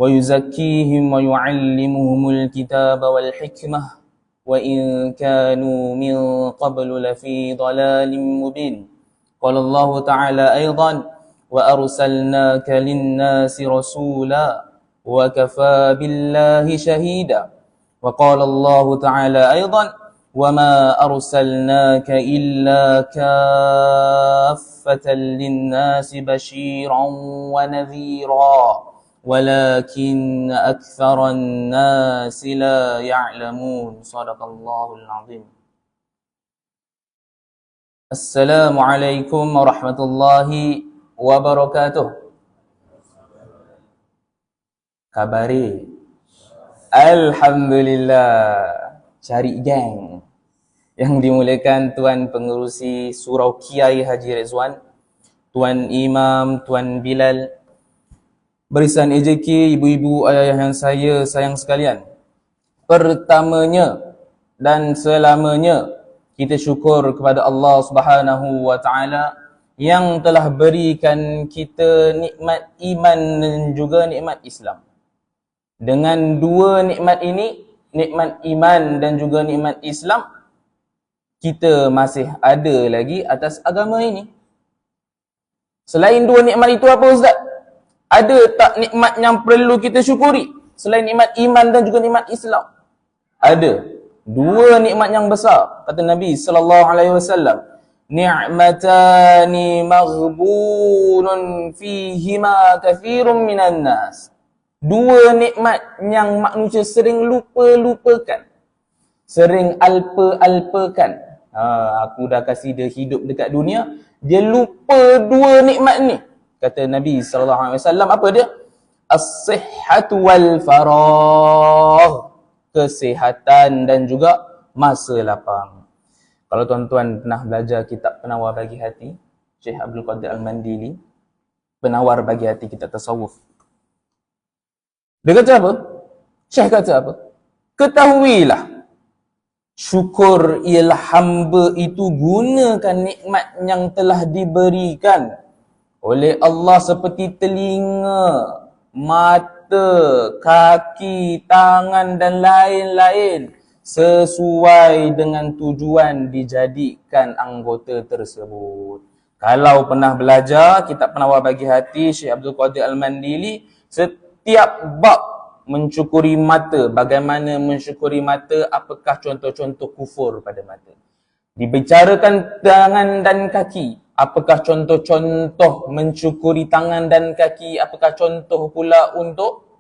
ويزكيهم ويعلمهم الكتاب والحكمة وإن كانوا من قبل لفي ضلال مبين. قال الله تعالى أيضا وأرسلناك للناس رسولا وكفى بالله شهيدا. وقال الله تعالى أيضا وما أرسلناك إلا كافة للناس بشيرا ونذيرا ولكن أكثر الناس لا يعلمون. صدق الله العظيم. السلام عليكم ورحمة الله wabarakatuh. Kabari? Alhamdulillah. Cari gang yang dimuliakan Tuan Pengerusi Surau Kiai Haji Rizwan, Tuan Imam, Tuan Bilal, barisan AJK, ibu-ibu, ayah yang saya sayang sekalian. Pertamanya dan selamanya kita syukur kepada Allah Subhanahu wa taala yang telah berikan kita nikmat iman dan juga nikmat Islam. Dengan dua nikmat ini, nikmat iman dan juga nikmat Islam, kita masih ada lagi atas agama ini. Selain dua nikmat itu apa Ustaz? Ada tak nikmat yang perlu kita syukuri selain nikmat iman dan juga nikmat Islam? Ada. Dua nikmat yang besar. Kata Nabi sallallahu alaihi wasallam, ni'matani maghbunun fihima kathirun minan nas. Dua nikmat yang manusia sering lupa-lupakan, sering alpa-alpakan. Aku dah kasih dia hidup dekat dunia, dia lupa dua nikmat ni. Kata Nabi sallallahu alaihi wasallam, apa dia? As-sihhatu wal faragh. Kesihatan dan juga masa lapang. Kalau tuan-tuan pernah belajar kitab Penawar Bagi Hati, Syekh Abdul Qadir Al-Mandili, penawar bagi hati kita tasawuf. Dia kata apa? Syekh kata apa? Ketahuilah, syukur ialah hamba itu gunakan nikmat yang telah diberikan oleh Allah seperti telinga, mata, kaki, tangan dan lain-lain sesuai dengan tujuan dijadikan anggota tersebut. Kalau pernah belajar kitab Penawar Bagi Hati Syekh Abdul Qadir Al-Mandili, setiap bab mensyukuri mata, bagaimana mensyukuri mata, apakah contoh-contoh kufur pada mata. Dibicarakan tangan dan kaki, apakah contoh-contoh mensyukuri tangan dan kaki, apakah contoh pula untuk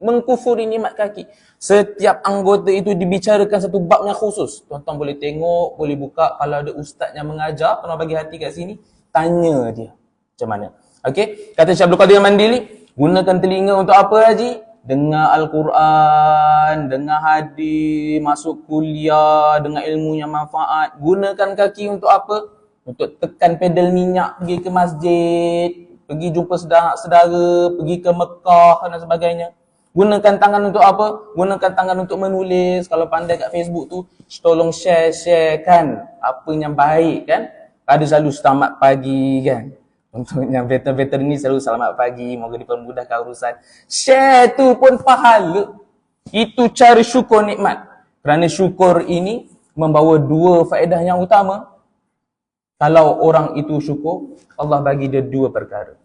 mengkufuri nikmat kaki. Setiap anggota itu dibicarakan satu bab yang khusus. Tuan-tuan boleh tengok, boleh buka, kalau ada ustaz yang mengajar Penawar Bagi Hati kat sini, tanya dia macam mana. Okey, kata Syekh Abdul Qadir Mandili, gunakan telinga untuk apa Haji? Dengar Al-Quran, dengar hadis, masuk kuliah, dengar ilmu yang manfaat. Gunakan kaki untuk apa? Untuk tekan pedal minyak, pergi ke masjid, pergi jumpa saudara, pergi ke Mekah dan sebagainya. Gunakan tangan untuk apa? Gunakan tangan untuk menulis. Kalau pandai kat Facebook tu, tolong sharekan apa yang baik kan. Ada selalu selamat pagi kan. Untuk yang veteran ni selalu selamat pagi, moga dipermudahkan urusan. Share tu pun pahala. Itu cara syukur nikmat. Kerana syukur ini membawa dua faedah yang utama. Kalau orang itu syukur, Allah bagi dia dua perkara.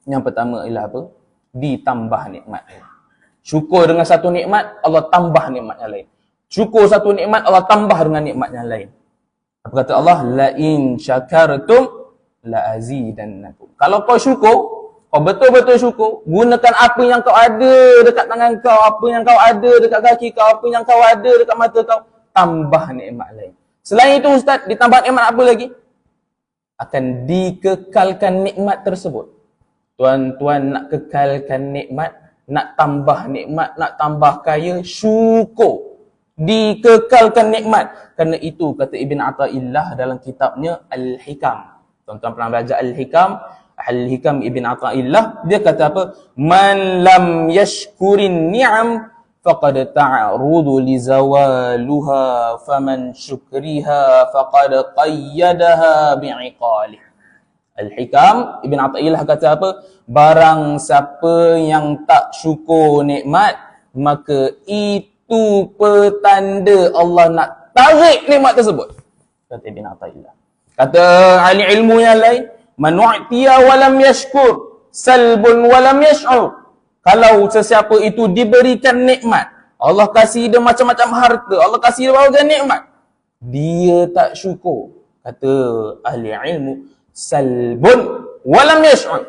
Yang pertama ialah apa? Ditambah nikmat. Syukur dengan satu nikmat, Allah tambah nikmat yang lain. Syukur satu nikmat, Allah tambah dengan nikmat yang lain. Apa kata Allah? La in syakartum la azidannakum. Kalau kau syukur, kau betul-betul syukur, gunakan apa yang kau ada dekat tangan kau, apa yang kau ada dekat kaki kau, apa yang kau ada dekat mata kau, tambah nikmat lain. Selain itu Ustaz, ditambah nikmat apa lagi? Akan dikekalkan nikmat tersebut. Tuan-tuan nak kekalkan nikmat, nak tambah nikmat, nak tambah kaya, syukur. Dikekalkan nikmat. Kerana itu kata Ibn Athaillah dalam kitabnya Al-Hikam. Tuan-tuan pernah belajar Al-Hikam? Al-Hikam Ibn Athaillah, dia kata apa? Man lam yashkurin ni'am faqad ta'rudu li zawaluha faman syukriha faqad qayyadaha bi'iqalih. Al-Hikam Ibn Athaillah kata apa? Barang siapa yang tak syukur nikmat, maka itu petanda Allah nak tarik nikmat tersebut. Kata Ibn Athaillah. Kata ahli ilmu yang lain, man u'tiya wa lam yashkur, salbun wa lam yash'ur. Kalau sesiapa itu diberikan nikmat, Allah kasih dia macam-macam harta, Allah kasih dia berbagai nikmat, dia tak syukur, kata ahli ilmu, salbun walam yash'ur,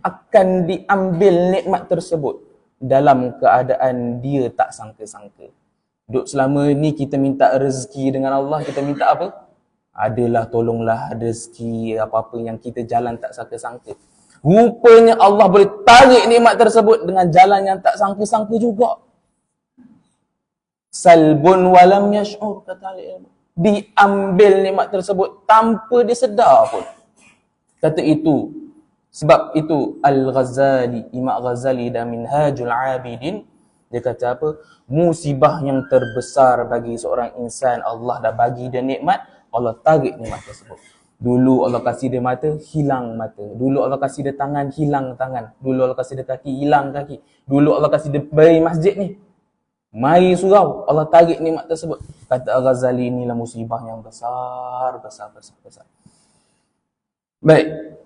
akan diambil nikmat tersebut dalam keadaan dia tak sangka-sangka. Duk selama ni kita minta rezeki dengan Allah, kita minta apa? Adalah tolonglah rezeki apa-apa yang kita jalan tak sangka-sangka. Rupanya Allah boleh tarik nikmat tersebut dengan jalan yang tak sangka-sangka juga. Salbun walam yash'ur, kata ahli ilmu. Diambil nikmat tersebut tanpa dia sedar pun. Kata itu. Sebab itu Al-Ghazali, Imam Ghazali dan Minhajul Abidin, dia kata apa? Musibah yang terbesar bagi seorang insan, Allah dah bagi dia nikmat, Allah tarik nikmat tersebut. Dulu Allah kasih dia mata, hilang mata. Dulu Allah kasih dia tangan, hilang tangan. Dulu Allah kasih dia kaki, hilang kaki. Dulu Allah kasih dia beri masjid ni, mari surau, Allah tarik nikmat tersebut. Kata Al-Ghazali, inilah musibah yang besar. Baik.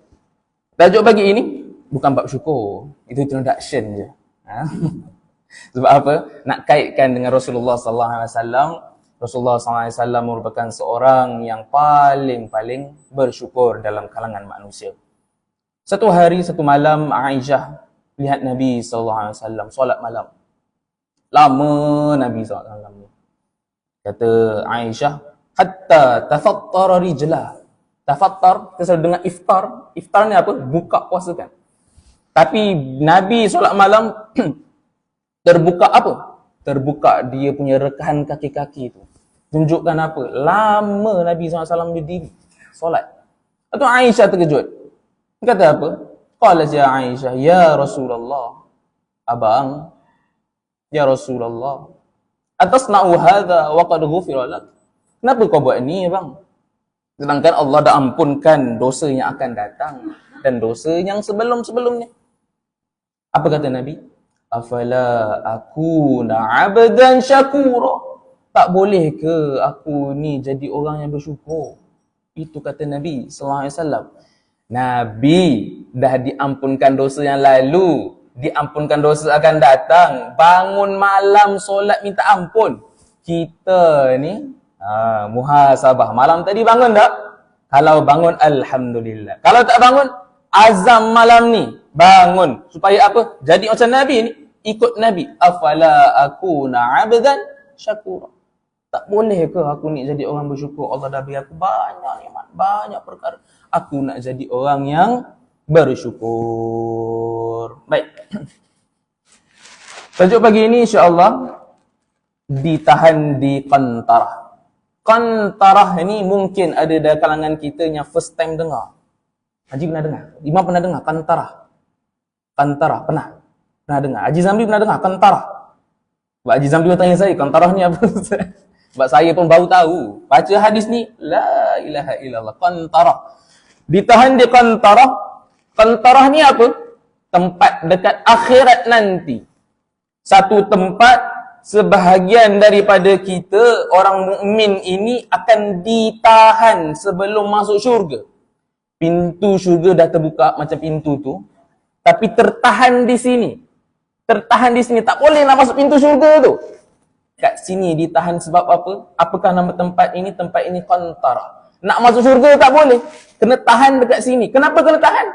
Tajuk pagi ini bukan bab syukur. Itu introduction je. Sebab apa? Nak kaitkan dengan Rasulullah sallallahu alaihi wasallam. Rasulullah sallallahu alaihi wasallam merupakan seorang yang paling bersyukur dalam kalangan manusia. Satu hari, satu malam, Aisyah lihat Nabi sallallahu alaihi wasallam solat malam. Lama Nabi SAW. Kata Aisyah, hatta tafattara rijlah. Tafattar, kita selalu dengar iftar. Iftar ni apa? Buka puasa kan. Tapi Nabi solat malam terbuka apa? Terbuka dia punya rekahan kaki-kaki tu. Tunjukkan apa? Lama Nabi SAW berdiri solat. Atau Aisyah terkejut. Kata apa? Qala ya Aisyah, ya Rasulullah, abang, ya Rasulullah, atasna'u hadha wa qad ghufira lak. Kenapa kau buat ni, bang? Sedangkan Allah dah ampunkan dosa yang akan datang dan dosa yang sebelum-sebelumnya. Apa kata Nabi? Afala akuna 'abdan syakura. Tak boleh ke aku ni jadi orang yang bersyukur? Itu kata Nabi sallallahu alaihi wasallam. Nabi dah diampunkan dosa yang lalu, diampunkan dosa akan datang, bangun malam solat minta ampun. Kita ni muhasabah. Malam tadi bangun tak? Kalau bangun, alhamdulillah. Kalau tak bangun, azam malam ni bangun. Supaya apa? Jadi macam Nabi ni, ikut Nabi. Afala akuna 'abdan syakura. Tak boleh ke aku ni jadi orang bersyukur? Allah dah beri aku banyak nikmat, banyak perkara. Aku nak jadi orang yang bersyukur. Baik. Tajuk pagi ini insya-Allah ditahan di Qantarah. Qantarah ni mungkin ada dalam kalangan kita yang first time dengar. Haji pernah dengar? Imam pernah dengar Qantarah? Qantarah pernah dengar? Haji Zamri pernah dengar Qantarah? Sebab Haji Zamri tanya saya, Qantarah ni apa? Sebab saya pun baru tahu. Baca hadis ni, la ilaha illallah, Qantarah. Ditahan di Qantarah. Qantarah ni apa? Tempat dekat akhirat nanti. Satu tempat sebahagian daripada kita, orang mukmin ini akan ditahan sebelum masuk syurga. Pintu syurga dah terbuka macam pintu tu, tapi tertahan di sini. Tertahan di sini, tak boleh nak masuk pintu syurga tu. Kat sini ditahan sebab apa? Apakah nama tempat ini? Tempat ini Qantarah. Nak masuk syurga tak boleh. Kena tahan dekat sini. Kenapa kena tahan?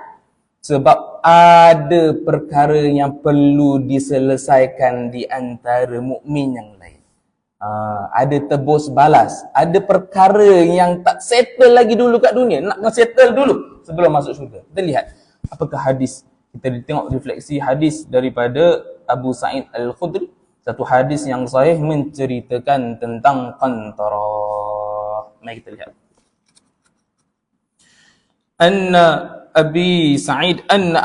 Sebab ada perkara yang perlu diselesaikan di antara mukmin yang lain. Ada tebus balas. Ada perkara yang tak settle lagi dulu kat dunia. Nak settle dulu sebelum masuk syurga. Kita lihat apakah hadis. Kita tengok refleksi hadis daripada Abu Sa'id Al-Khudri. Satu hadis yang sahih menceritakan tentang Qantarah. Mari kita lihat.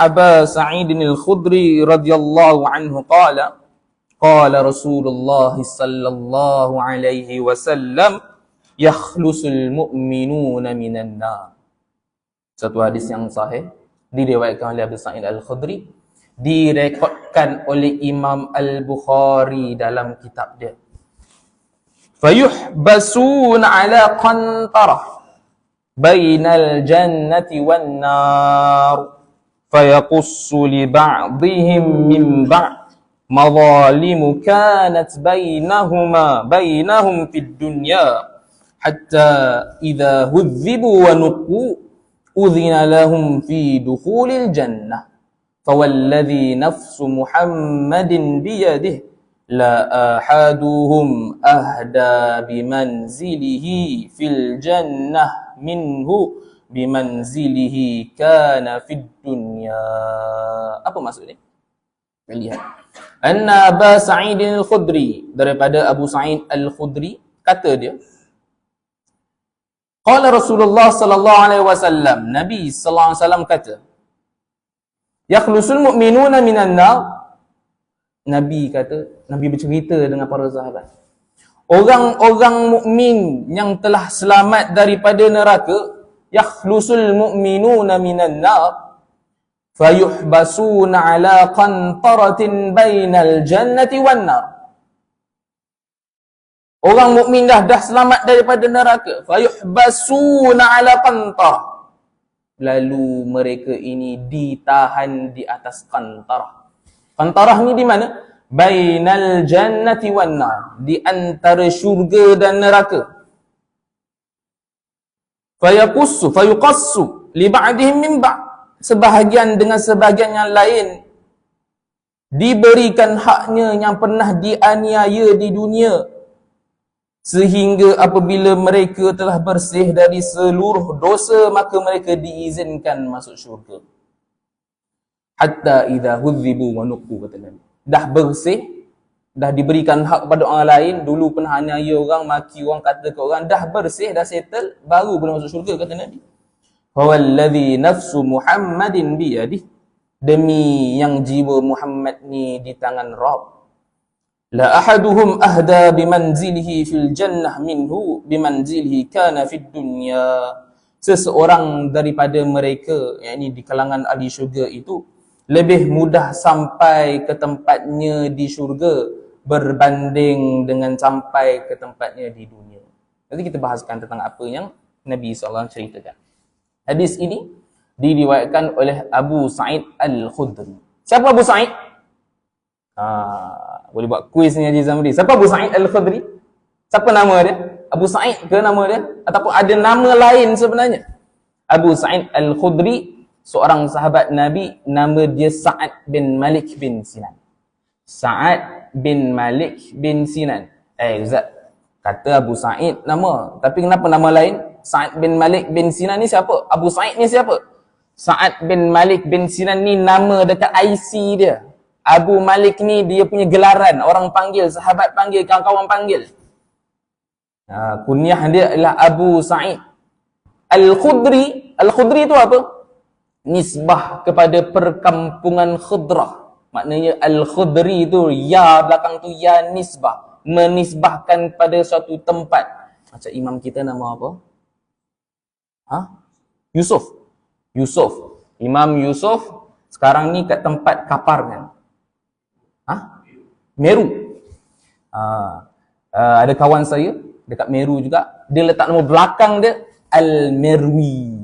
Aba Sa'id Al-Khudri radhiyallahu anhu qala Rasulullah sallallahu alaihi wasallam yakhlusul mu'minuna minan nar Satu hadis yang sahih diriwayatkan oleh Abu Sa'id Al-Khudri, direkodkan oleh Imam Al-Bukhari dalam kitab dia. Fayuhbasun ala qantarah bainal jannati wan nar fayaqussu li ba'dihim min ba'd madhalimu kanat bainahum fid dunya hatta idza hudhibu wa nuqu udhina lahum fi dukhulil jannah fawalladhi nafsu Muhammadin biyadihi la ahaduhum ahda bimanzilihi fil jannah minhu bimanzilihi kana fid dunya. Apa maksud ni? Kita lihat. Anna Aba Sa'id Al-Khudri, daripada Abu Sa'id Al-Khudri, kata dia, qala Rasulullah sallallahu alaihi wasallam, Nabi sallallahu alaihi wasallam kata, yakhlusul mu'minuna minan nar. Nabi kata, Nabi bercerita dengan para sahabat, orang-orang mukmin yang telah selamat daripada neraka, yakhlusul mu'minuna minan nar fayuhbasuna ala qantaratin bainal jannati wan nar. Orang mukmin dah selamat daripada neraka, fayuhbasuna ala qantarah, lalu mereka ini ditahan di atas qantarah. Qantarah ni di mana? Bainal jannati wan nar, di antara syurga dan neraka. Fayuqassu li ba'dihim min ba'd, sebahagian dengan sebahagian yang lain diberikan haknya yang pernah dianiaya di dunia, sehingga apabila mereka telah bersih dari seluruh dosa, maka mereka diizinkan masuk syurga. Hatta idza hudhibu wa nuqu, kata Nabi. Dah bersih, dah diberikan hak kepada orang lain, dulu pernah aniaya orang, maki orang, kata ke orang, dah bersih, dah settle, baru boleh masuk syurga, kata Nabi. Walladhi nafsu Muhammadin biyadih, demi yang jiwa Muhammad ni di tangan Rabb, la ahaduhum ahda bimanzilihi fil jannah minhu bimanzilihi kana fid dunya. Seseorang daripada mereka, yakni di kalangan ahli syurga itu, lebih mudah sampai ke tempatnya di syurga berbanding dengan sampai ke tempatnya di dunia. Nanti kita bahaskan tentang apa yang Nabi SAW ceritakan. Hadis ini diriwayatkan oleh Abu Sa'id Al-Khudri. Siapa Abu Sa'id? Boleh buat kuis ni Haji Zamri. Siapa Abu Sa'id Al-Khudri? Siapa nama dia? Abu Sa'id ke nama dia? Ataupun ada nama lain sebenarnya? Abu Sa'id Al-Khudri, seorang sahabat Nabi, nama dia Sa'ad bin Malik bin Sinan. Sa'ad bin Malik bin Sinan. Ustaz, kata Abu Sa'id nama, tapi kenapa nama lain? Sa'ad bin Malik bin Sinan ni siapa? Abu Sa'id ni siapa? Sa'ad bin Malik bin Sinan ni nama dekat IC dia. Abu Malik ni dia punya gelaran, orang panggil, sahabat panggil, kawan-kawan panggil. Kunyah dia adalah Abu Sa'id Al-Khudri. Al-Khudri tu apa? Nisbah kepada perkampungan Khudrah. Maknanya Al-Khudri tu, ya belakang tu ya nisbah, menisbahkan pada suatu tempat. Macam imam kita nama apa? Yusuf. Imam Yusuf sekarang ni kat tempat kapar kan? Meru. Ada kawan saya dekat Meru juga, dia letak nama belakang dia Al-Merwi.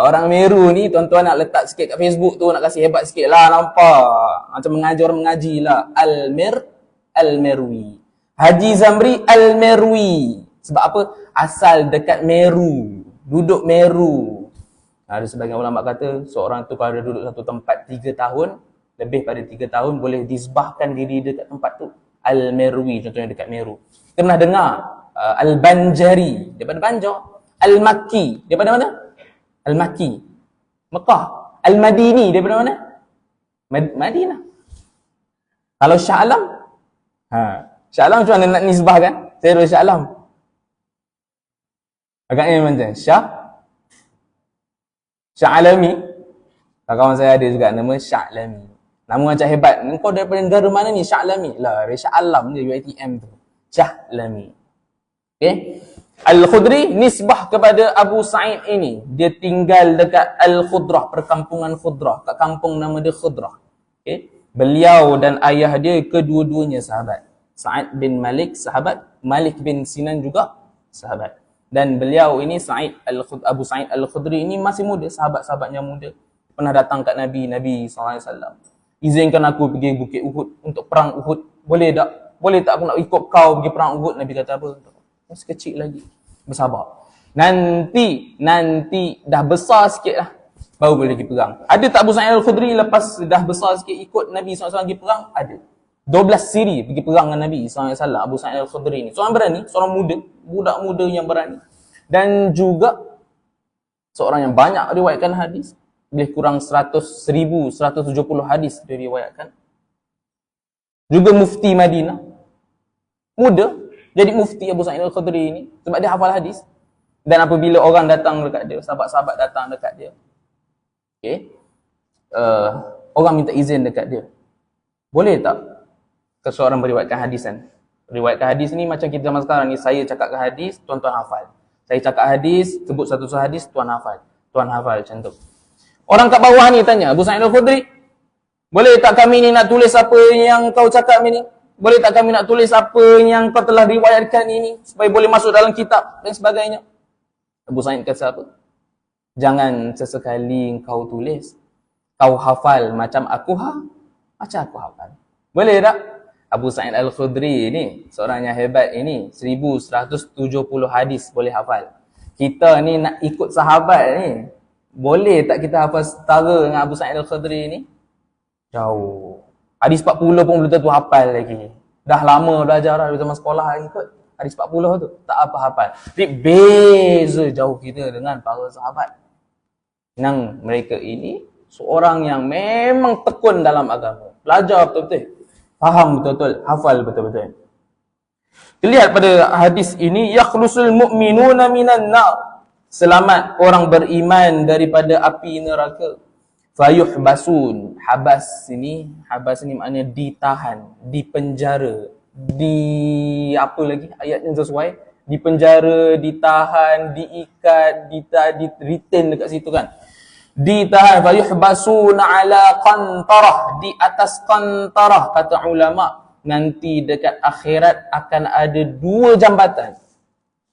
Orang Meru ni, tuan-tuan nak letak sikit kat Facebook tu, nak kasih hebat sikit lah, nampak? Macam mengajar orang mengaji lah. Al-Merwi. Haji Zamri Al-Merwi. Sebab apa? Asal dekat Meru, duduk Meru. Ada sebagian ulama kata, seorang tu kalau dia duduk satu tempat 3 tahun, lebih pada 3 tahun, boleh disbahkan diri dekat tempat tu. Al-Merwi, contohnya dekat Meru. Pernah dengar Al-Banjari, daripada Banjar. Al-Makki, daripada mana? Al-Makki, Mekah. Al-Madini, daripada mana? Madinah. Kalau Shah Alam, Shah Alam macam mana nak nisbahkan? Saya duduk Shah Alam. Agaknya macam Shah Alami. Kawan saya ada juga nama Shah Alami. Nama macam hebat. Kau daripada negara mana ni? Shah Alami. Lah, dari Shah Alam je UiTM tu. Shah Alami. Okay? Al-Khudri nisbah kepada Abu Sa'id ini. Dia tinggal dekat Al-Khudrah, perkampungan Khudrah. Kat kampung nama dia Khudrah. Okay. Beliau dan ayah dia kedua-duanya sahabat. Sa'id bin Malik sahabat, Malik bin Sinan juga sahabat. Dan beliau ini Abu Sa'id Al-Khudri ini masih muda, sahabat-sahabatnya muda. Pernah datang kat Nabi SAW. Izinkan aku pergi Bukit Uhud untuk perang Uhud. Boleh tak? Boleh tak aku nak ikut kau pergi perang Uhud? Nabi kata apa? Masih kecil lagi. Bersabar. Nanti dah besar sikit lah. Baru boleh pergi perang. Ada tak Abu Sa'id Al-Khudri lepas dah besar sikit ikut Nabi SAW pergi perang? Ada. 12 siri pergi perang dengan Nabi SAW. Abu Sa'id Al-Khudri ni. Seorang berani. Seorang muda. Budak muda yang berani. Dan juga seorang yang banyak riwayatkan hadis. Lebih kurang 170 hadis diriwayatkan. Juga mufti Madinah. Muda. Jadi mufti Abu Sa'id Al-Khudri ini. Sebab dia hafal hadis. Dan apabila orang datang dekat dia, sahabat-sahabat datang dekat dia. Okay. Orang minta izin dekat dia. Boleh tak? Seseorang beriwayatkan hadis kan. Riwayatkan hadis ni macam kita zaman sekarang ni. Saya cakapkan hadis, tuan-tuan hafal. Saya cakap hadis, sebut satu hadis, tuan hafal. Tuan hafal macam tu. Orang kat bawah ni tanya, Abu Sa'id Al-Khudri, boleh tak kami ni nak tulis apa yang kau cakap ni? Boleh tak kami nak tulis apa yang kau telah riwayatkan ini? Supaya boleh masuk dalam kitab dan sebagainya. Abu Sa'id kata apa? Jangan sesekali kau tulis. Kau hafal macam aku macam aku hafal. Boleh tak? Abu Sa'id Al-Khudri ni, seorang yang hebat ini, 1170 hadis boleh hafal. Kita ni nak ikut sahabat ni, boleh tak kita hafal setara dengan Abu Sa'id Al-Khudri ni? Jauh. Hadis 40 pun belum tentu hafal lagi. Dah lama belajar dah, zaman sekolah lagi kot. Hadis 40 tu, tak apa hafal. Jadi beza jauh kita dengan para sahabat. Yang mereka ini, seorang yang memang tekun dalam agama. Belajar betul-betul. Faham betul-betul. Hafal betul-betul. Terlihat pada hadis ini, yakhlusul mu'minuna minan nar. Selamat orang beriman daripada api neraka. Fayuhbasun. Habas ini maknanya ditahan, dipenjara, apa lagi ayatnya sesuai? Dipenjara, ditahan, diikat, retain dekat situ kan. Ditahan, fayuhbasuna ala qantarah, di atas qantarah kata ulama. Nanti dekat akhirat akan ada dua jambatan.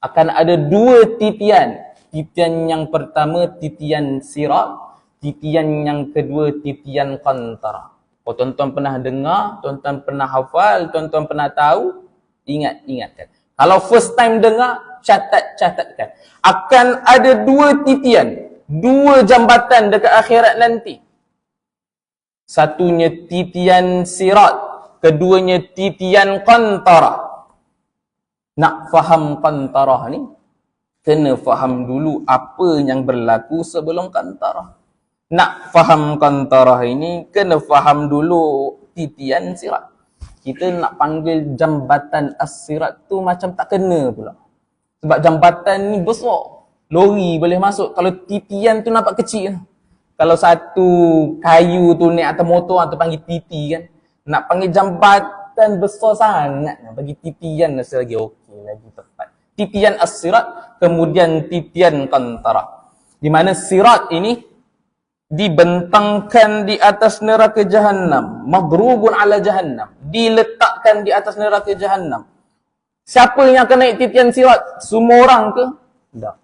Akan ada dua titian. Titian yang pertama titian sirat, titian yang kedua titian qantarah. Oh, tuan-tuan pernah dengar, tuan-tuan pernah hafal, tuan-tuan pernah tahu, ingatkan. Kalau first time dengar, catatkan. Akan ada dua titian, dua jambatan dekat akhirat nanti. Satunya titian sirat, keduanya titian qantarah. Nak faham qantarah ni, kena faham dulu apa yang berlaku sebelum qantarah. Nak faham qantarah ini, kena faham dulu titian sirat. Kita nak panggil jambatan as-sirat tu macam tak kena pula. Sebab jambatan ni besar. Lori boleh masuk. Kalau titian tu nampak kecil. Kalau satu kayu tu naik atas motor, tu panggil titi kan. Nak panggil jambatan besar sangat. Nak bagi titian rasa lagi okey, lagi tepat. Titian as-sirat, kemudian titian qantarah. Di mana sirat ini dibentangkan di atas neraka Jahannam. Maghrubun ala Jahannam. Diletakkan di atas neraka Jahannam. Siapa yang akan naik titian sirat? Semua orang ke? Tak.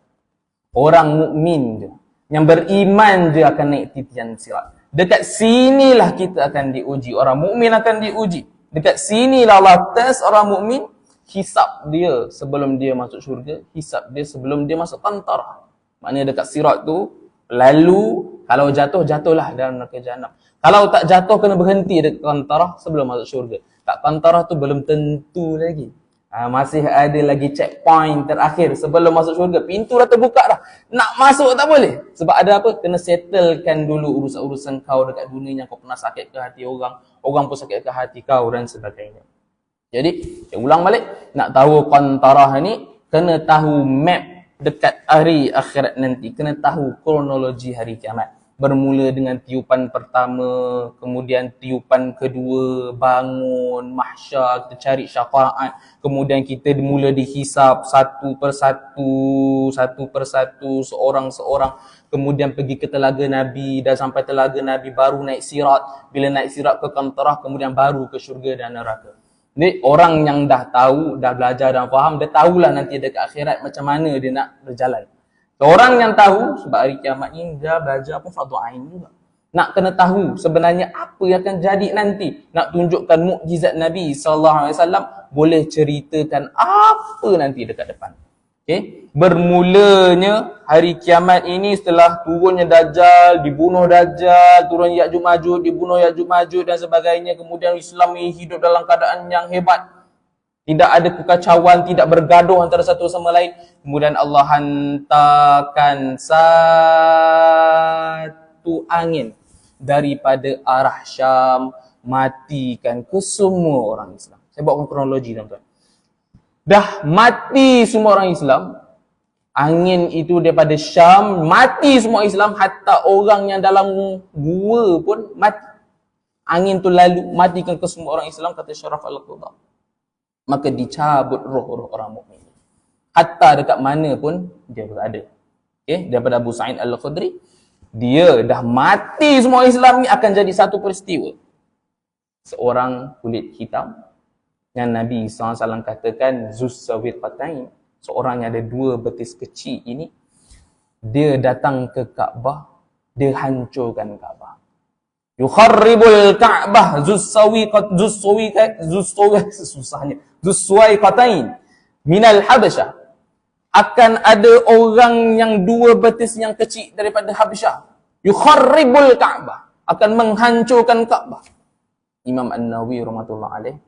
Orang mukmin je. Yang beriman je akan naik titian sirat. Dekat sinilah kita akan diuji. Orang mukmin akan diuji. Dekat sinilah Allah tes orang mukmin. Hisab dia sebelum dia masuk syurga, hisab dia sebelum dia masuk qantarah. Maknanya dekat sirat tu, lalu kalau jatuhlah dalam neraka Jahannam. Kalau tak jatuh, kena berhenti dekat qantarah sebelum masuk syurga. Kat qantarah tu belum tentu lagi. Masih ada lagi checkpoint terakhir sebelum masuk syurga. Pintu dah terbuka dah. Nak masuk tak boleh. Sebab ada apa? Kena settlekan dulu urusan-urusan kau dekat dunia yang kau pernah sakit ke hati orang. Orang pun sakit ke hati kau dan sebagainya. Jadi, saya ulang balik. Nak tahu qantarah ni, kena tahu map dekat hari akhirat nanti. Kena tahu kronologi hari kiamat. Bermula dengan tiupan pertama, kemudian tiupan kedua, bangun, mahsyar, kita cari syafaat. Kemudian kita mula dihisap satu persatu, seorang-seorang. Kemudian pergi ke telaga Nabi, dah sampai telaga Nabi baru naik sirat. Bila naik sirat ke kantarah, kemudian baru ke syurga dan neraka. Jadi orang yang dah tahu, dah belajar dan faham, dia tahulah nanti dekat akhirat macam mana dia nak berjalan. Orang yang tahu, sebab hari kiamat ni dia belajar pun fardu ain juga. Nak kena tahu sebenarnya apa yang akan jadi nanti. Nak tunjukkan mukjizat Nabi SAW, boleh ceritakan apa nanti dekat depan. Okay? Bermulanya hari kiamat ini setelah turunnya Dajjal, dibunuh Dajjal, turun Ya'juj Ma'juj, dibunuh Ya'juj Ma'juj dan sebagainya. Kemudian Islam ini hidup dalam keadaan yang hebat. Tidak ada kekacauan, tidak bergaduh antara satu sama lain. Kemudian Allah hantarkan satu angin daripada arah Syam, matikan ke semua orang Islam. Saya bawakan kronologi, tuan-tuan. Dah mati semua orang Islam, angin itu daripada Syam, mati semua Islam, hatta orang yang dalam gua pun mati. Angin tu lalu matikan ke semua orang Islam, kata Syaraf Al-Qudha. Maka dicabut roh-roh orang mukmin. Hatta dekat mana pun dia berada. Okay? Daripada Abu Sa'id Al-Khudri, dia dah mati semua Islam ni akan jadi satu peristiwa. Seorang kulit hitam yang Nabi SAW katakan Zus Sawiqatain, seorang yang ada dua betis kecil ini, dia datang ke Kaabah, dia hancurkan Kaabah. Yukharribul Ka'bah Zussuwaiqatain minal Habasyah. Akan ada orang yang dua betis yang kecil daripada Habasyah. Yukharribul Ka'bah, akan menghancurkan Ka'bah. Imam An-Nawawi rahmatullah alaih,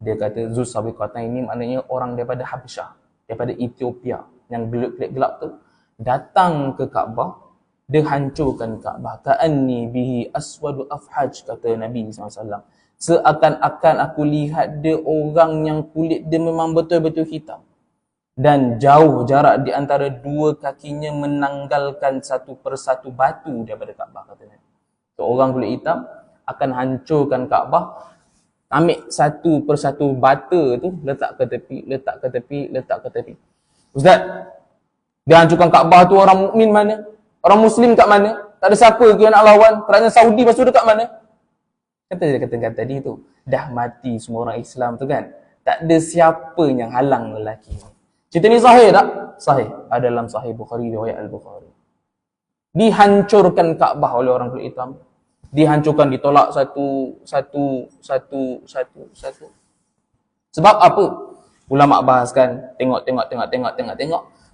dia kata Zussuwaiqatain ini maknanya orang daripada Habasyah, daripada Ethiopia yang gelap-gelap tu, datang ke Ka'bah, dia hancurkan Kaabah. Ka'anni bihi aswadu afhaj, kata Nabi SAW. Seakan-akan aku lihat dia orang yang kulit dia memang betul-betul hitam. Dan jauh jarak di antara dua kakinya menanggalkan satu persatu batu daripada Kaabah, kata Nabi. So, orang kulit hitam akan hancurkan Kaabah. Ambil satu persatu bata tu, letak ke tepi, letak ke tepi, letak ke tepi. Ustaz, dia hancurkan Kaabah tu orang mukmin mana? Orang Muslim kat mana? Tak ada siapa ke yang nak lawan? Kerana Saudi lepas tu dekat mana? Kata dia katakan tadi tu, dah mati semua orang Islam tu kan? Tak ada siapa yang halang lelaki ni. Cerita ni sahih tak? Sahih. Ada dalam Sahih Bukhari, riwayat Al-Bukhari. Dihancurkan Kaabah oleh orang kulit hitam. Dihancurkan, ditolak satu. Sebab apa? Ulama bahaskan, tengok.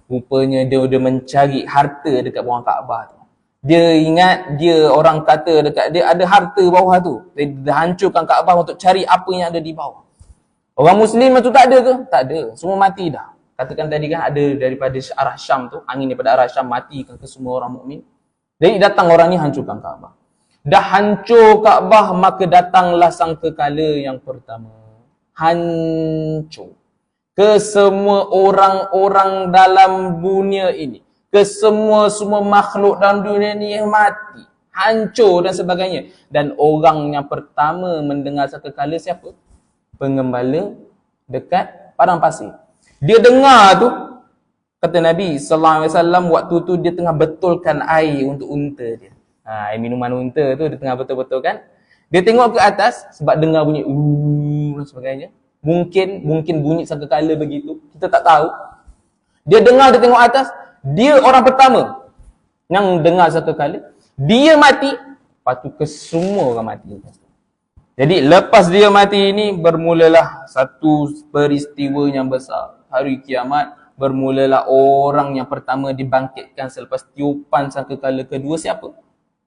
Rupanya dia mencari harta dekat bawah Kaabah tu. Dia ingat, dia orang kata dekat dia ada harta bawah tu. Dia hancurkan Kaabah untuk cari apa yang ada di bawah. Orang Muslim tu tak ada ke? Tak ada. Semua mati dah. Katakan tadi kan ada daripada arah Syam tu, angin daripada arah Syam matikan ke semua orang mukmin. Jadi datang orang ni hancurkan Kaabah. Dah hancur Kaabah, maka datanglah sangkakala yang pertama. Hancur. Ke semua orang-orang dalam dunia ini, ke semua makhluk dalam dunia ini yang mati, hancur dan sebagainya. Dan orang yang pertama mendengar sekali siapa? Pengembala dekat padang pasir. Dia dengar tu, kata Nabi SAW, waktu tu dia tengah betulkan air untuk unta dia. Air minuman unta tu dia tengah betul-betulkan. Dia tengok ke atas sebab dengar bunyi dan sebagainya. Mungkin bunyi sangkakala begitu, kita tak tahu. Dia dengar, dia tengok atas, dia orang pertama yang dengar sangkakala, dia mati, lepas tu ke semua orang mati. Jadi lepas dia mati ini, bermulalah satu peristiwa yang besar. Hari kiamat, bermulalah orang yang pertama dibangkitkan selepas tiupan sangkakala kedua, siapa?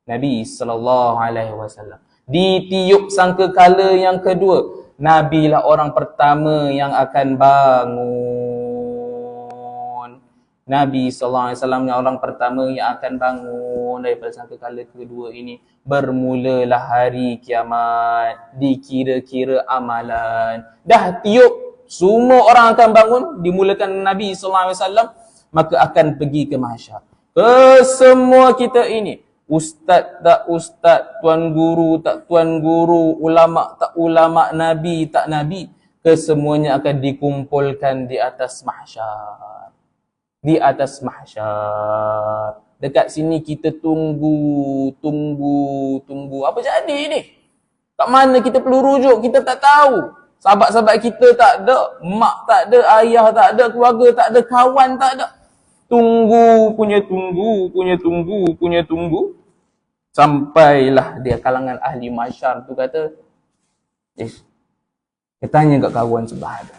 Nabi SAW. Ditiup sangkakala yang kedua, Nabi lah orang pertama yang akan bangun. Nabi SAW yang orang pertama yang akan bangun daripada sangkakala kedua ini. Bermulalah hari kiamat, dikira-kira amalan. Dah tiup, semua orang akan bangun, dimulakan Nabi SAW, maka akan pergi ke mahsyar. Ke semua kita ini, ustaz tak ustaz, tuan guru tak tuan guru, ulama tak ulama, nabi tak nabi, kesemuanya akan dikumpulkan di atas mahsyar. Di atas mahsyar. Dekat sini kita tunggu. Apa jadi ni? Kat mana kita perlu rujuk? Kita tak tahu. Sahabat-sahabat kita tak ada, mak tak ada, ayah tak ada, keluarga tak ada, kawan tak ada. Tunggu. Sampailah dia kalangan ahli mahsyar tu kata, dia tanya kat kawan sebelah ada.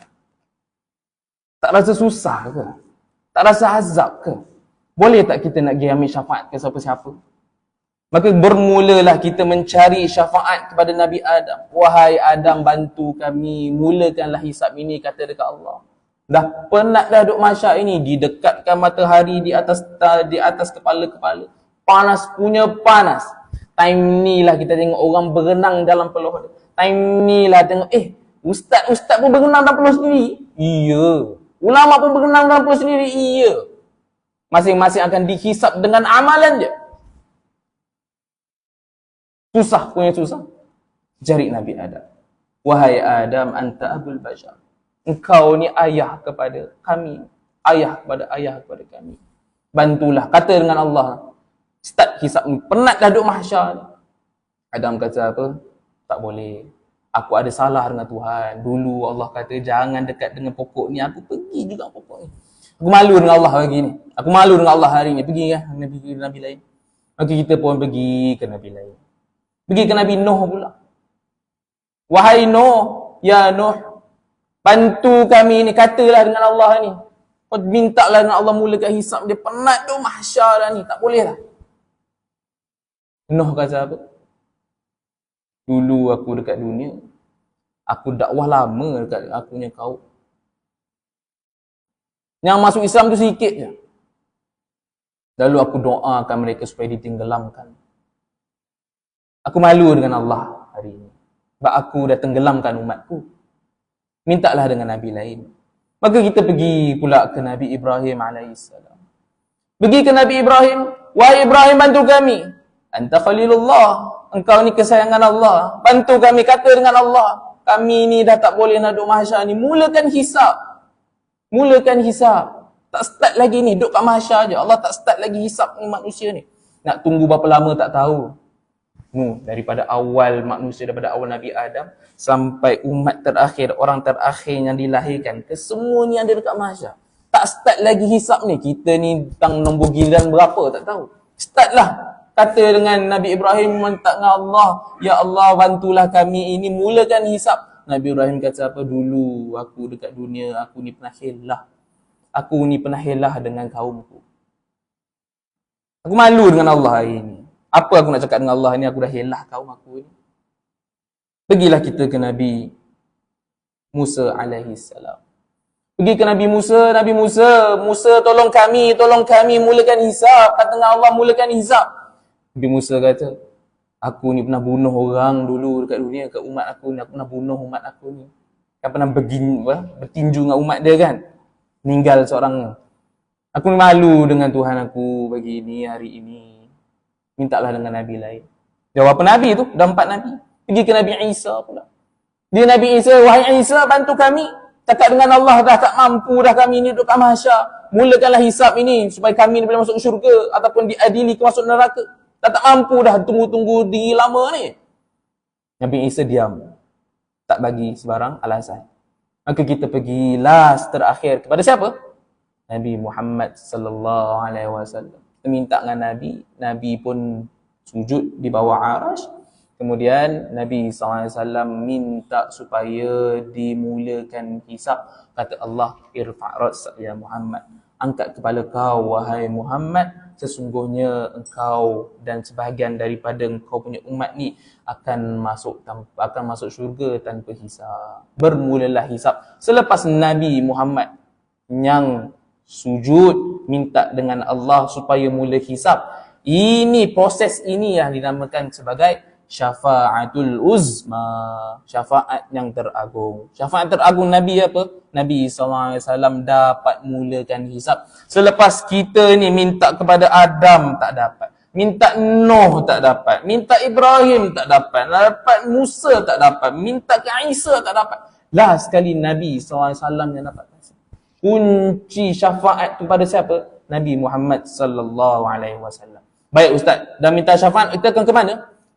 Tak rasa susah ke? Tak rasa azab ke? Boleh tak kita nak pergi ambil syafaat ke siapa-siapa? Maka bermulalah kita mencari syafaat kepada Nabi Adam. Wahai Adam, bantu kami, mulakanlah hisab ini, kata dekat Allah. Dah penat dah duduk mahsyar ini, didekatkan matahari di atas kepala-kepala. Panas punya panas. Time ni lah kita tengok orang berenang dalam peluh dia. Time ni lah tengok, ustaz pun berenang dalam peluh sendiri. Iya. Ulama pun berenang dalam peluh sendiri. Iya. Masing-masing akan dihisap dengan amalan dia. Susah punya susah. Jari Nabi Adam. Wahai Adam, anta abul bashar. Engkau ni ayah kepada kami. Ayah kepada kami. Bantulah. Kata dengan Allah. Start hisap ni. Penat dah duduk mahsyar ni. Adam kata apa? Tak boleh. Aku ada salah dengan Tuhan. Dulu Allah kata jangan dekat dengan pokok ni. Aku pergi juga pokok ni. Aku malu dengan Allah hari ni. Aku malu dengan Allah hari ni. Pergi kan? Nabi lain. Maka kita pun pergi ke Nabi lain. Pergi ke Nabi Nuh pula. Wahai Nuh. Ya Nuh. Bantu kami ni. Katalah dengan Allah ni. Kau mintalah dengan Allah mulakan hisap dia. Penat tu mahsyar dah ni. Tak boleh lah. Nuh kata apa? Dulu aku dekat dunia, aku dakwah lama dekat aku punya kaum. Yang masuk Islam tu sikit je. Lalu aku doakan mereka supaya ditenggelamkan. Aku malu dengan Allah hari ini. Sebab aku dah tenggelamkan umatku. Mintalah dengan Nabi lain. Maka kita pergi pula ke Nabi Ibrahim AS. Pergi ke Nabi Ibrahim. Wahai Ibrahim, bantu kami. Anta Khalilullah. Engkau ni kesayangan Allah. Bantu kami, kata dengan Allah. Kami ni dah tak boleh nak duduk mahsyar ni. Mulakan hisap. Tak start lagi ni. Duduk kat mahsyar je. Allah tak start lagi hisap ni manusia ni. Nak tunggu berapa lama tak tahu. Daripada awal manusia, daripada awal Nabi Adam sampai umat terakhir, orang terakhir yang dilahirkan. Kesemua ni ada dekat mahsyar. Tak start lagi hisap ni. Kita ni tentang nombor giliran berapa tak tahu. Start lah. Kata dengan Nabi Ibrahim, minta dengan Allah, ya Allah bantulah kami ini, mulakan hisap. Nabi Ibrahim kata apa? Dulu aku dekat dunia, aku ni pernah hilah. Aku ni pernah hilah dengan kaumku. Aku malu dengan Allah hari ini. Apa aku nak cakap dengan Allah ni? Aku dah hilah kaum aku ni. Pergilah kita ke Nabi Musa alaihissalam. Pergi ke Nabi Musa, Musa tolong kami, mulakan hisap. Kata dengan Allah, mulakan hisap. Nabi Musa kata, aku ni pernah bunuh orang dulu dekat dunia, kat umat aku ni. Aku pernah bunuh umat aku ni. Kan pernah bertinju dengan umat dia kan. Meninggal seorang. Aku ni malu dengan Tuhan aku bagi ini, hari ini. Mintalah dengan Nabi lain. Jawab apa Nabi tu? Dah 4 Nabi. Pergi ke Nabi Isa pula. Dia Nabi Isa, wahai Isa, bantu kami. Cakap dengan Allah, dah tak mampu dah kami ni duduk kat mahsyar. Mulakanlah hisap ini supaya kami ni boleh masuk syurga ataupun diadili ke masuk neraka. Tak mampu dah tunggu di lama ni. Nabi Isa diam. Tak bagi sebarang alasan. Maka kita pergi last terakhir kepada siapa? Nabi Muhammad sallallahu alaihi wasallam. Kita minta dengan Nabi. Nabi pun sujud di bawah arasy. Kemudian Nabi SAW minta supaya dimulakan hisab. Kata Allah, irfa' ra'sak ya Muhammad. Angkat kepala kau, wahai Muhammad. Sesungguhnya engkau dan sebahagian daripada engkau punya umat ni akan masuk syurga tanpa hisab. Bermulalah hisab. Selepas Nabi Muhammad yang sujud minta dengan Allah supaya mula hisab. Ini proses ini yang dinamakan sebagai syafa'atul uzma, syafaat yang teragung. Syafaat teragung Nabi apa? Nabi SAW dapat mulakan hisab. Selepas kita ni minta kepada Adam tak dapat. Minta Nuh tak dapat. Minta Ibrahim tak dapat. Dapat Musa tak dapat. Minta ke Isa tak dapat. Last sekali Nabi SAW yang dapat. Kunci syafaat tu pada siapa? Nabi Muhammad sallallahu alaihi wasallam. Baik ustaz, dah minta syafaat, kita akan ke mana?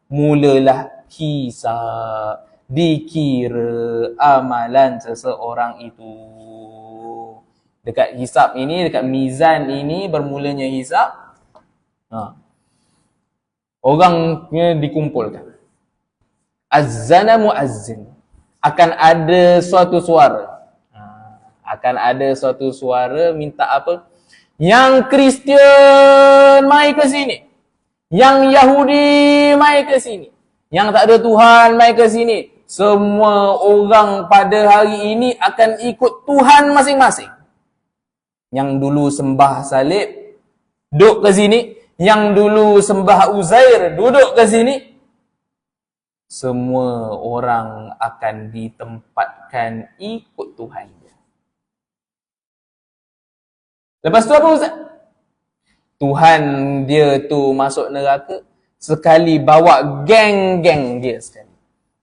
Mulalah hisab. Dikira amalan seseorang itu. Dekat hisab ini, dekat mizan ini bermulanya hisab. Orangnya dikumpulkan. Azzana muazzin. Akan ada suatu suara. Akan ada suatu suara minta apa? Yang Kristian mai ke sini. Yang Yahudi mai ke sini. Yang tak ada Tuhan mai ke sini. Semua orang pada hari ini akan ikut Tuhan masing-masing. Yang dulu sembah salib, duduk ke sini. Yang dulu sembah Uzair, duduk ke sini. Semua orang akan ditempatkan ikut Tuhan dia. Lepas tu apa Ustaz? Tuhan dia tu masuk neraka, sekali bawa geng-geng dia sekali.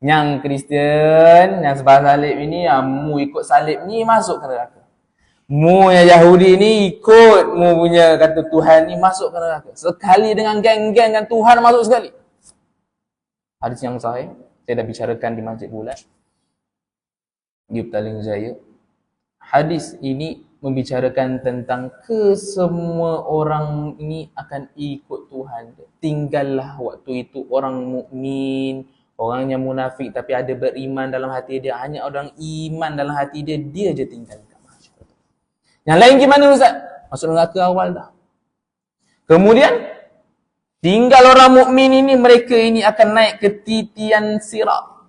Yang Kristian, yang sembah salib ini, mu ikut salib ni masuk ke neraka. Mu yang Yahudi ni ikut mu punya kata Tuhan ni masuk ke neraka. Sekali dengan geng-geng dan Tuhan masuk sekali. Hadis yang sahih, saya dah bicarakan di Masjid Bulat di Petaling Jaya. Hadis ini membicarakan tentang kesemua orang ini akan ikut Tuhan. Tinggallah waktu itu orang mukmin, orang yang munafik tapi ada beriman dalam hati dia. Hanya orang iman dalam hati dia, dia je tinggal. Yang lain gimana Ustaz? Masuk neraka awal dah. Kemudian tinggal orang mukmin ini, mereka ini akan naik ke titian sirat.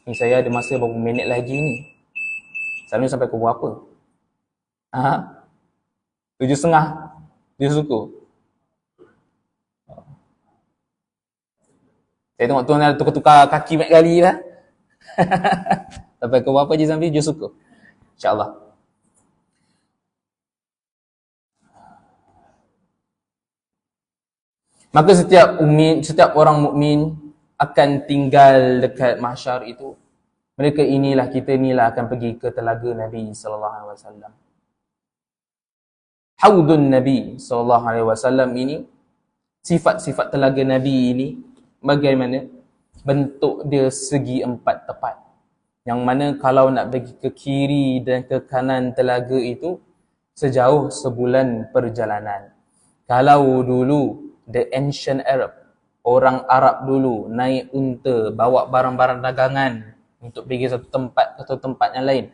Ni saya ada masa beberapa minit lagi ni. Selalu sampai pukul berapa? 7.30. Dia suka. Saya tengok tuan ada tukar-tukar kaki banyak kali lah. Sampai pukul berapa je sampai? Dia suka. InsyaAllah. Maka setiap orang mukmin akan tinggal dekat mahsyar itu. Mereka inilah, kita inilah akan pergi ke telaga Nabi sallallahu alaihi wasallam. Haudun Nabi sallallahu alaihi wasallam ini, sifat-sifat telaga Nabi ini bagaimana? Bentuk dia segi empat tepat. Yang mana kalau nak pergi ke kiri dan ke kanan telaga itu sejauh sebulan perjalanan. Kalau dulu the ancient Arab, orang Arab dulu naik unta, bawa barang-barang dagangan untuk pergi satu tempat ke tempat yang lain.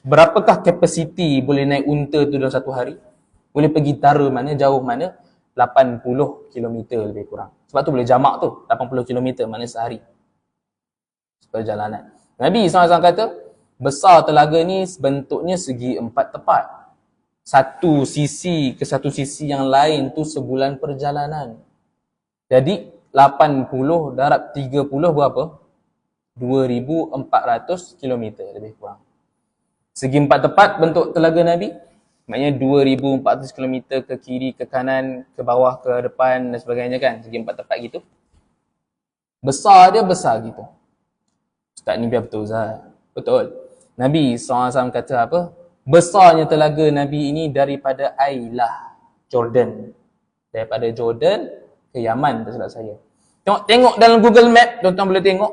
Berapakah kapasiti boleh naik unta tu dalam satu hari? Boleh pergi tara mana, jauh mana? 80 km lebih kurang. Sebab tu boleh jamak tu, 80 km mana sehari perjalanan. Nabi SAW kata, besar telaga ni bentuknya segi empat tepat. Satu sisi ke satu sisi yang lain tu sebulan perjalanan. Jadi 80 darab 30 berapa? 2,400 km lebih kurang. Segi empat tepat bentuk telaga Nabi, maknanya 2,400 km ke kiri, ke kanan, ke bawah, ke depan dan sebagainya kan. Segi empat tepat gitu. Besar dia besar gitu. Ustaz ni biar betul Ustaz. Betul. Nabi SAW kata apa? Besarnya telaga Nabi ini daripada Ailah, Jordan. Daripada Jordan ke Yaman, tak silap saya. Tengok dalam Google Map, tuan-tuan boleh tengok.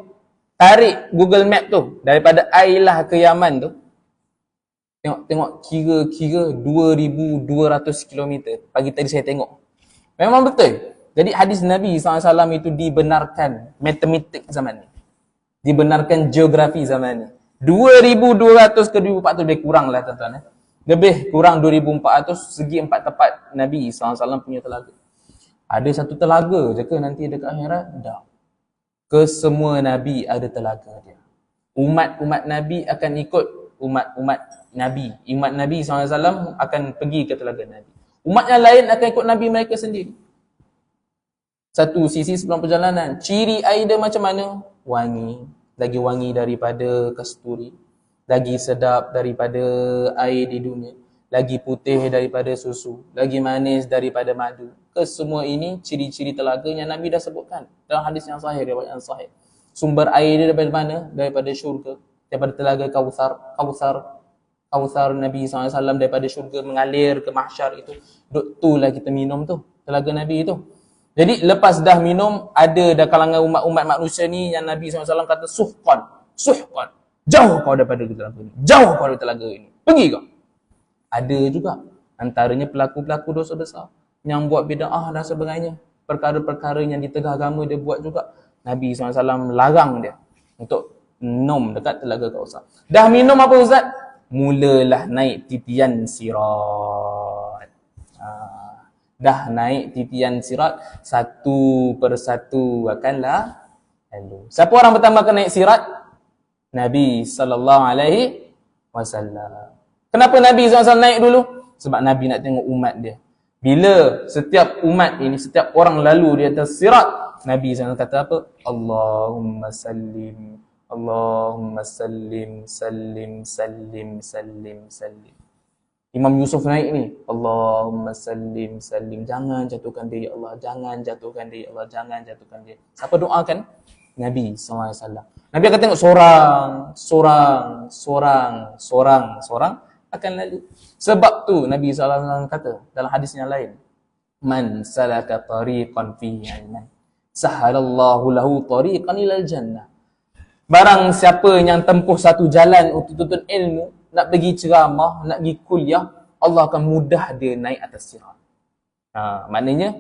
Tarik Google Map tu, daripada Ailah ke Yaman tu. Tengok kira-kira 2,200 km. Pagi tadi saya tengok. Memang betul. Jadi hadis Nabi SAW itu dibenarkan matematik zaman ni. Dibenarkan geografi zaman ni. 2,200 ke 2,400 lebih kurang lah tuan-tuan. Lebih kurang 2,400 segi empat tepat Nabi SAW punya telaga. Ada satu telaga je ke nanti dekat akhirat? Dah. Kesemua Nabi ada telaga dia. Umat-umat Nabi akan ikut umat-umat Nabi. Umat Nabi SAW akan pergi ke telaga Nabi. Umat yang lain akan ikut Nabi mereka sendiri. Satu sisi sebelum perjalanan. Ciri air dia macam mana? Wangi. Lagi wangi daripada kasturi. Lagi sedap daripada air di dunia. lagi putih daripada susu, lagi manis daripada madu. Kesemua ini ciri-ciri telaga yang Nabi dah sebutkan dalam hadis yang sahih, riwayat yang sahih. Sumber air dia daripada mana? Daripada syurga, daripada telaga Kautsar Nabi SAW daripada syurga mengalir ke mahsyar itu. Duk tu lah kita minum tu, telaga Nabi itu. Jadi lepas dah minum, ada dah kalangan umat-umat manusia ni yang Nabi SAW kata suhqan, jauh kau daripada telaga ini, jauh kau daripada telaga ini, pergi kau. Ada juga antaranya pelaku-pelaku dosa besar yang buat bid'ah dan sebagainya, perkara-perkara yang ditegah agama dia buat juga. Nabi SAW larang dia untuk minum dekat telaga Kautsar. Dah minum apa Ustaz? Mulalah naik titian sirat. Dah naik titian sirat, satu persatu akanlah lalu. Siapa orang pertama akan naik sirat? Nabi SAW. Kenapa Nabi SAW naik dulu? Sebab Nabi nak tengok umat dia. Bila setiap umat ini, setiap orang lalu di atas sirat, Nabi SAW kata apa? Allahumma sallim, sallim. Imam Yusuf naik ni, Allahumma sallim. Jangan jatuhkan dia, ya Allah. Jangan jatuhkan dia, ya Allah. Jangan jatuhkan dia. Siapa doakan? Nabi SAW. Nabi akan tengok seorang akan lalu. Sebab tu Nabi SAW kata dalam hadis yang lain, man salaka tariqan fihi ilman, sahalallahu lahu tariqan ilal jannah. Barang siapa yang tempuh satu jalan untuk tuntut ilmu, nak pergi ceramah, nak pergi kuliah, Allah akan mudah dia naik atas sirat. Maknanya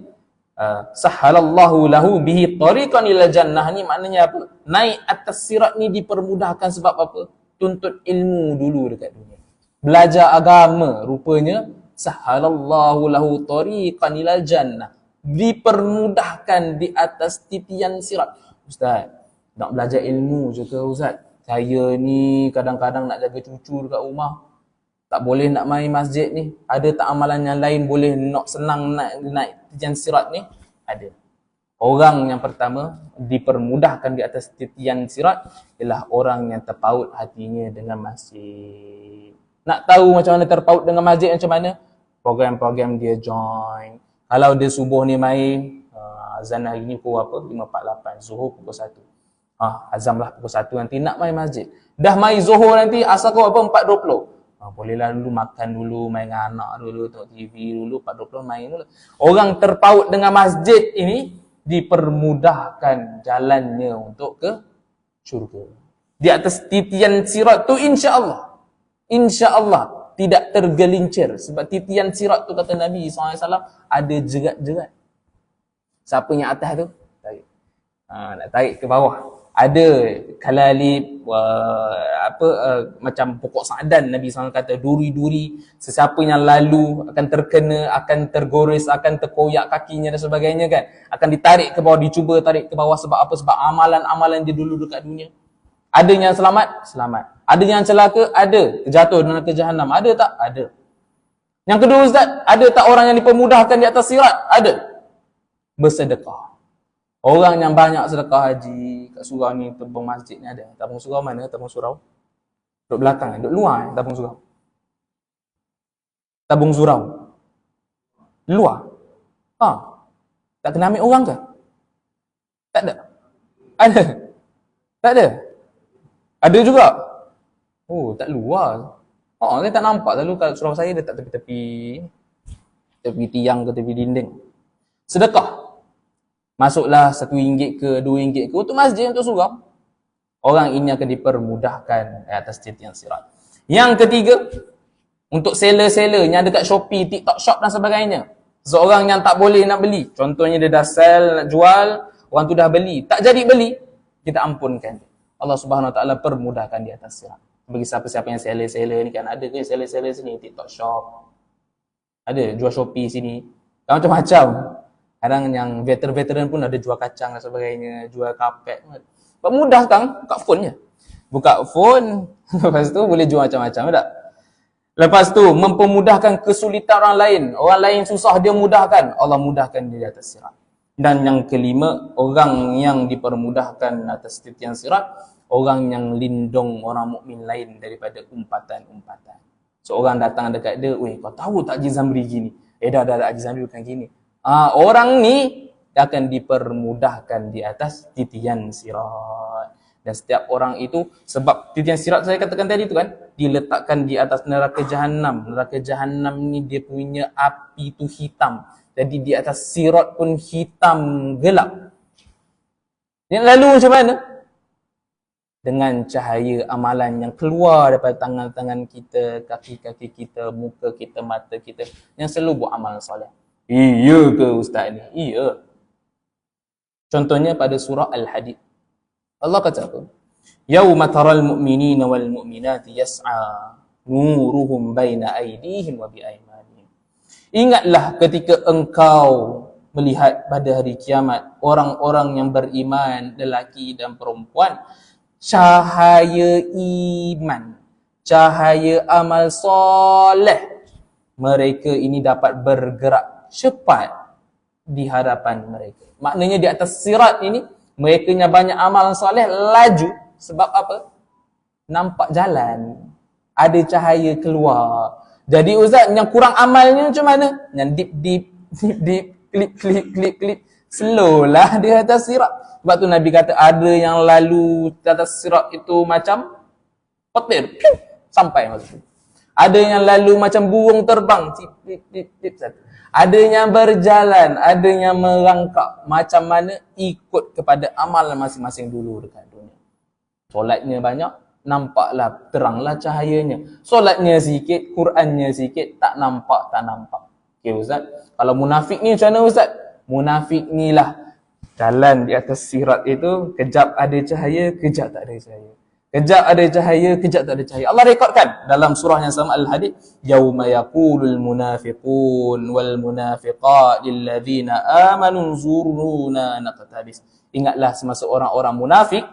sahalallahu lahu bihi tariqan ilal jannah ni maknanya apa? Naik atas sirat ni dipermudahkan sebab apa? Tuntut ilmu dulu dekat dunia. Belajar agama, rupanya sahalallahu lahu tariqan ilal jannah, dipermudahkan di atas titian sirat. Ustaz, nak belajar ilmu je ke Ustaz? Saya ni kadang-kadang nak jaga cucu dekat rumah, tak boleh nak main masjid ni. Ada tak amalan yang lain boleh nak senang naik titian sirat ni? Ada. Orang yang pertama dipermudahkan di atas titian sirat ialah orang yang terpaut hatinya dengan masjid. Nak tahu macam mana terpaut dengan masjid macam mana? Program-program dia join. Kalau dia subuh ni main, azan hari ni pukul apa? 5.48, zuhur pukul 1. Azam lah pukul 1 nanti nak main masjid. Dah main zuhur nanti, asal kau apa? 4.20. Bolehlah dulu makan dulu, main dengan anak dulu, tengok TV dulu, 4.20 main dulu. Orang terpaut dengan masjid ini dipermudahkan jalannya untuk ke syurga. Di atas titian sirat tu insya-Allah tidak tergelincir. Sebab titian sirat tu kata Nabi SAW ada jerat-jerat. Siapa yang atas tu? Tarik. Nak tarik ke bawah. Ada kalalib, macam pokok sa'dan. Nabi SAW kata duri-duri. Sesiapa yang lalu akan terkena, akan tergores, akan terkoyak kakinya dan sebagainya kan. Akan ditarik ke bawah, dicuba tarik ke bawah. Sebab apa? Sebab amalan-amalan dia dulu dekat dunia. Ada yang selamat? Selamat. Ada yang celaka? Ada. Jatuh dalam neraka Jahannam? Ada tak? Ada. Yang kedua Ustaz, ada tak orang yang dipermudahkan di atas sirat? Ada. Bersedekah. Orang yang banyak sedekah haji kat surau ni, tabung masjid ni ada. Tabung surau mana? Tabung surau? Duduk belakang, duduk luar tabung surau. Tabung surau. Luar. Tak kena ambil orang ke? Tak ada. Ada. Tak ada. Ada juga. Tak luar. Saya tak nampak. Lalu kat surau saya dia tak tepi-tepi tiang ke tepi dinding. Sedekah. Masuklah RM1 ke RM2 ke untuk masjid, untuk surau. Orang ini akan dipermudahkan atas titian sirat. Yang ketiga, untuk seller-seller yang ada kat Shopee, TikTok Shop dan sebagainya. Seorang yang tak boleh nak beli. Contohnya dia dah sell, nak jual, orang tu dah beli. Tak jadi beli, kita ampunkan. Allah Subhanahu Wa Taala permudahkan di atas sirat. Bagi siapa-siapa yang seller-seller ni kan, ada ke seller-seller sini, TikTok Shop. Ada, jual Shopee sini. Macam-macam. Kadang yang veteran-veteran pun ada jual kacang dan sebagainya, jual kapet. Mudah kan, buka phone je. Buka phone, lepas tu boleh jual macam-macam tak? Lepas tu, mempermudahkan kesulitan orang lain. Orang lain susah, dia mudahkan. Allah mudahkan dia di atas sirat. Dan yang kelima, orang yang dipermudahkan atas titian sirat, orang yang lindung orang mukmin lain daripada umpatan-umpatan. Seorang datang dekat dia, "Weh, kau tahu tak Haji Zamri gini?" Dah Haji Zamri bukan gini. Orang ni akan dipermudahkan di atas titian sirat. Dan setiap orang itu, sebab titian sirat saya katakan tadi tu kan, diletakkan di atas neraka jahanam. Neraka jahanam ni dia punya api tu hitam. Jadi di atas sirat pun hitam gelap. Yang lalu macam mana? Dengan cahaya amalan yang keluar daripada tangan-tangan kita, kaki-kaki kita, muka kita, mata kita, yang selalu buat amal soleh. Iya ke ustaz ni? Iya. Contohnya pada surah Al-Hadid. Allah kata apa? Yauma taral mu'minina wal mu'minati yas'a nuruhum baina aydihim wa bi aymanihim. Ingatlah ketika engkau melihat pada hari kiamat orang-orang yang beriman, lelaki dan perempuan, cahaya iman, cahaya amal soleh mereka ini dapat bergerak cepat di hadapan mereka. Maknanya di atas sirat ini mereka yang banyak amal soleh laju. Sebab apa? Nampak jalan, ada cahaya keluar. Jadi ustaz, yang kurang amalnya macam mana? Yang dip, klip, slow lah di atas sirat. Sebab tu Nabi kata ada yang lalu di atas sirat itu macam petir, piu, sampai masa tu. Ada yang lalu macam burung terbang, tip, satu. Ada yang berjalan, ada yang merangkak. Macam mana? Ikut kepada amal masing-masing dulu dekat dunia. Solatnya banyak, nampaklah, teranglah cahayanya. Solatnya sikit, Qurannya sikit, tak nampak. Okay ustaz, kalau munafik ni macam mana ustaz? Munafik ni lah jalan di atas sirat itu, kejap ada cahaya, kejap tak ada cahaya. Kejap ada cahaya, kejap tak ada cahaya. Allah rekodkan dalam surah yang sama Al-Hadid, yauma yaqulul munafiqun wal munafiqat lil ladzina amanu zuruna naqtabis. Ingatlah semasa orang-orang munafik,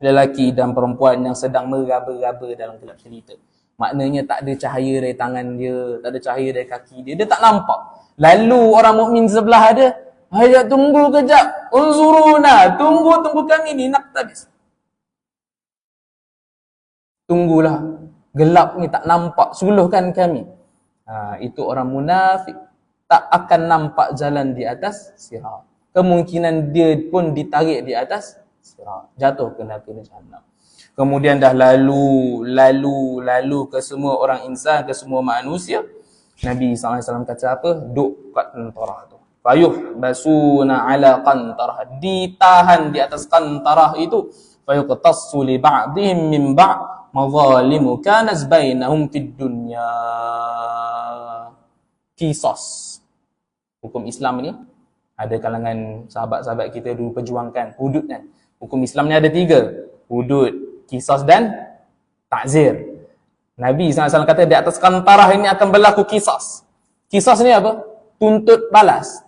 lelaki dan perempuan yang sedang meraba-raba dalam gelap gelita. Maknanya tak ada cahaya dari tangan dia, tak ada cahaya dari kaki dia, dia tak nampak. Lalu orang mukmin sebelah dia, "Hayat tunggu kejap, unzuruna, tunggu kami ni naqtabis." Tunggulah, gelap ni tak nampak, suluhkan kami. Itu orang munafik, tak akan nampak jalan di atas sirat. Kemungkinan dia pun ditarik di atas sirat, jatuh ke neraka jahanam. Kemudian dah lalu ke semua orang insan, ke semua manusia. Nabi SAW kata apa? Duk kat qantarah tu. Fayuh basuna ala qantarah. Ditahan di atas qantarah itu. Fayuqtassu li ba'dihim min ba' mazalimu kanas bainahum fid dunya. Qisas. Hukum Islam ni ada kalangan sahabat-sahabat kita dulu perjuangkan hudud kan. Hukum Islam ni ada 3. Hudud, qisas dan ta'zir. Nabi SAW kata di atas kantarah ini akan berlaku qisas. Qisas ni apa? Tuntut balas.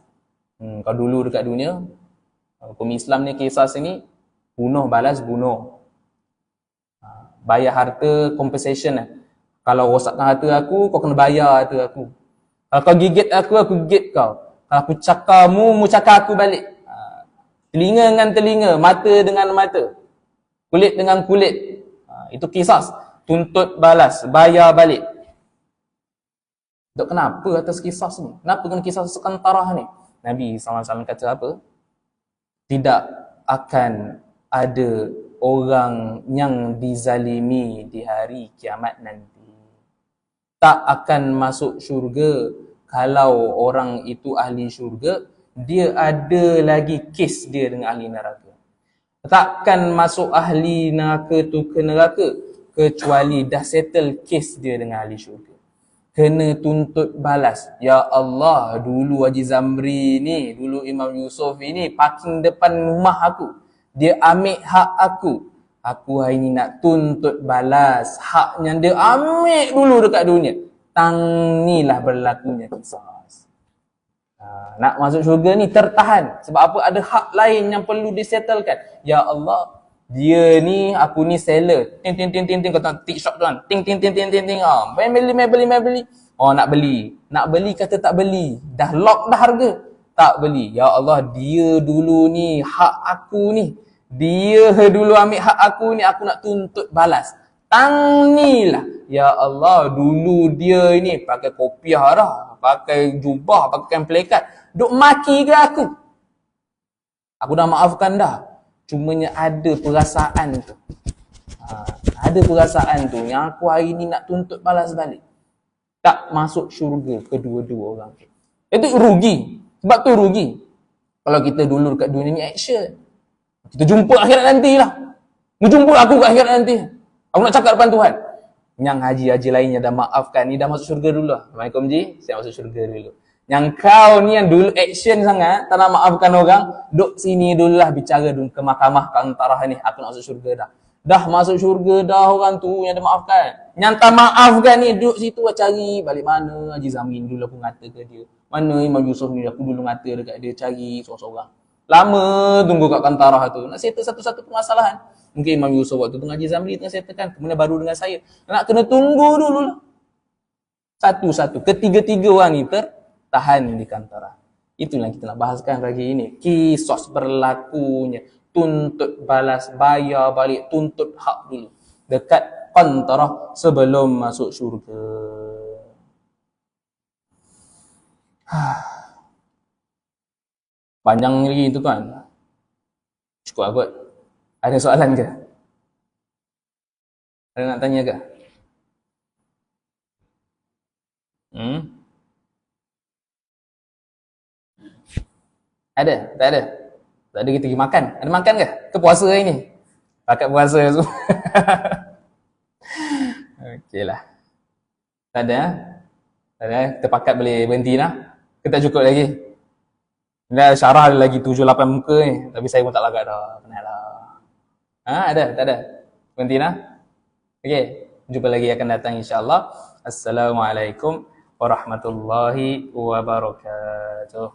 Kalau dulu dekat dunia, hukum Islam ni qisas ni bunuh balas bunuh. Bayar harta compensation lah. Kalau rosakkan harta aku, kau kena bayar harta aku. Kalau kau gigit aku gigit kau. Kalau aku cakarmu, mu cakar aku balik. Telinga dengan telinga, mata dengan mata, kulit dengan kulit. Itu qisas. Tuntut balas, bayar balik. Dok, kenapa atas qisas ni? Kenapa kena qisas sekantarah ni? Nabi SAW kata apa? Tidak akan ada orang yang dizalimi di hari kiamat nanti. Tak akan masuk syurga kalau orang itu ahli syurga, dia ada lagi kes dia dengan ahli neraka. Takkan masuk ahli neraka tu ke neraka kecuali dah settle kes dia dengan ahli syurga. Kena tuntut balas. Ya Allah, dulu Haji Zamri ni, dulu Imam Yusof ini parking depan rumah aku. Dia ambil hak aku. Aku hari ni nak tuntut balas hak yang dia ambil dulu dekat dunia. Tangilah berlakunya kisah. Nak masuk syurga ni tertahan. Sebab apa? Ada hak lain yang perlu disettlekan. Ya Allah, dia ni, aku ni seller. Ting, kau tahu tick shop tu kan. Ting. Beli. Oh, nak beli. Nak beli kata tak beli. Dah lock dah harga. Tak beli. Ya Allah, dia dulu ni, hak aku ni. Dia dulu ambil hak aku ni, aku nak tuntut balas. Tang ni lah. Ya Allah, dulu dia ini pakai kopiah dah, pakai jubah, pakai pelekat. Duk maki ke aku? Aku dah maafkan dah. Cumanya ada perasaan tu. Ada perasaan tu yang aku hari ni nak tuntut balas balik. Tak masuk syurga kedua-dua orang tu. Itu rugi. Sebab tu rugi. Kalau kita dulu dekat dunia ni action. Kita jumpa akhirat nanti lah. Jumpa aku kat akhirat nanti. Aku nak cakap depan Tuhan. Yang haji-haji lainnya dah maafkan. Ni dah masuk syurga dulu lah. Assalamualaikum Ji. Saya masuk syurga dulu. Yang kau ni yang dulu action sangat. Tak nak maafkan orang. Duk sini dulu lah bicara dulu ke mahkamah kantarah ni. Aku nak masuk syurga dah. Dah masuk syurga dah orang tu yang dah maafkan. Yang tak maafkan ni duduk situ cari balik mana Haji Zamin dulu aku ngata ke dia. Mana Imam Yusof ni aku dulu ngata dekat dia, cari seorang-seorang. Lama tunggu kat kantarah tu. Nak settle satu-satu permasalahan. Mungkin Imam Yusof waktu tu Haji Zamri tengah settlekan. Kemudian baru dengan saya. Nak kena tunggu dulu lah. Satu-satu. Ketiga-tiga orang ni tertahan di kantarah. Itulah yang kita nak bahaskan pagi ini. Kisos berlakunya. Tuntut balas, bayar balik, tuntut hak dulu. Dekat kantarah sebelum masuk syurga. Panjang lagi tu kan. Cukup aku. Ada soalan ke? Ada nak tanya ke? Ada? Tak ada? Tak ada, kita pergi makan. Ada makan ke? Ke puasa hari ni? Pakat puasa tu. Okey lah. Tak ada? Tak ada? Kita pakat boleh berhenti lah. Kita cukup lagi. Dah syarah lagi 7-8 muka ni. Tapi saya pun tak lagak dah. Penat lah. Ada? Tak ada? Berhenti lah? Okey. Jumpa lagi akan datang insyaAllah. Assalamualaikum warahmatullahi wabarakatuh.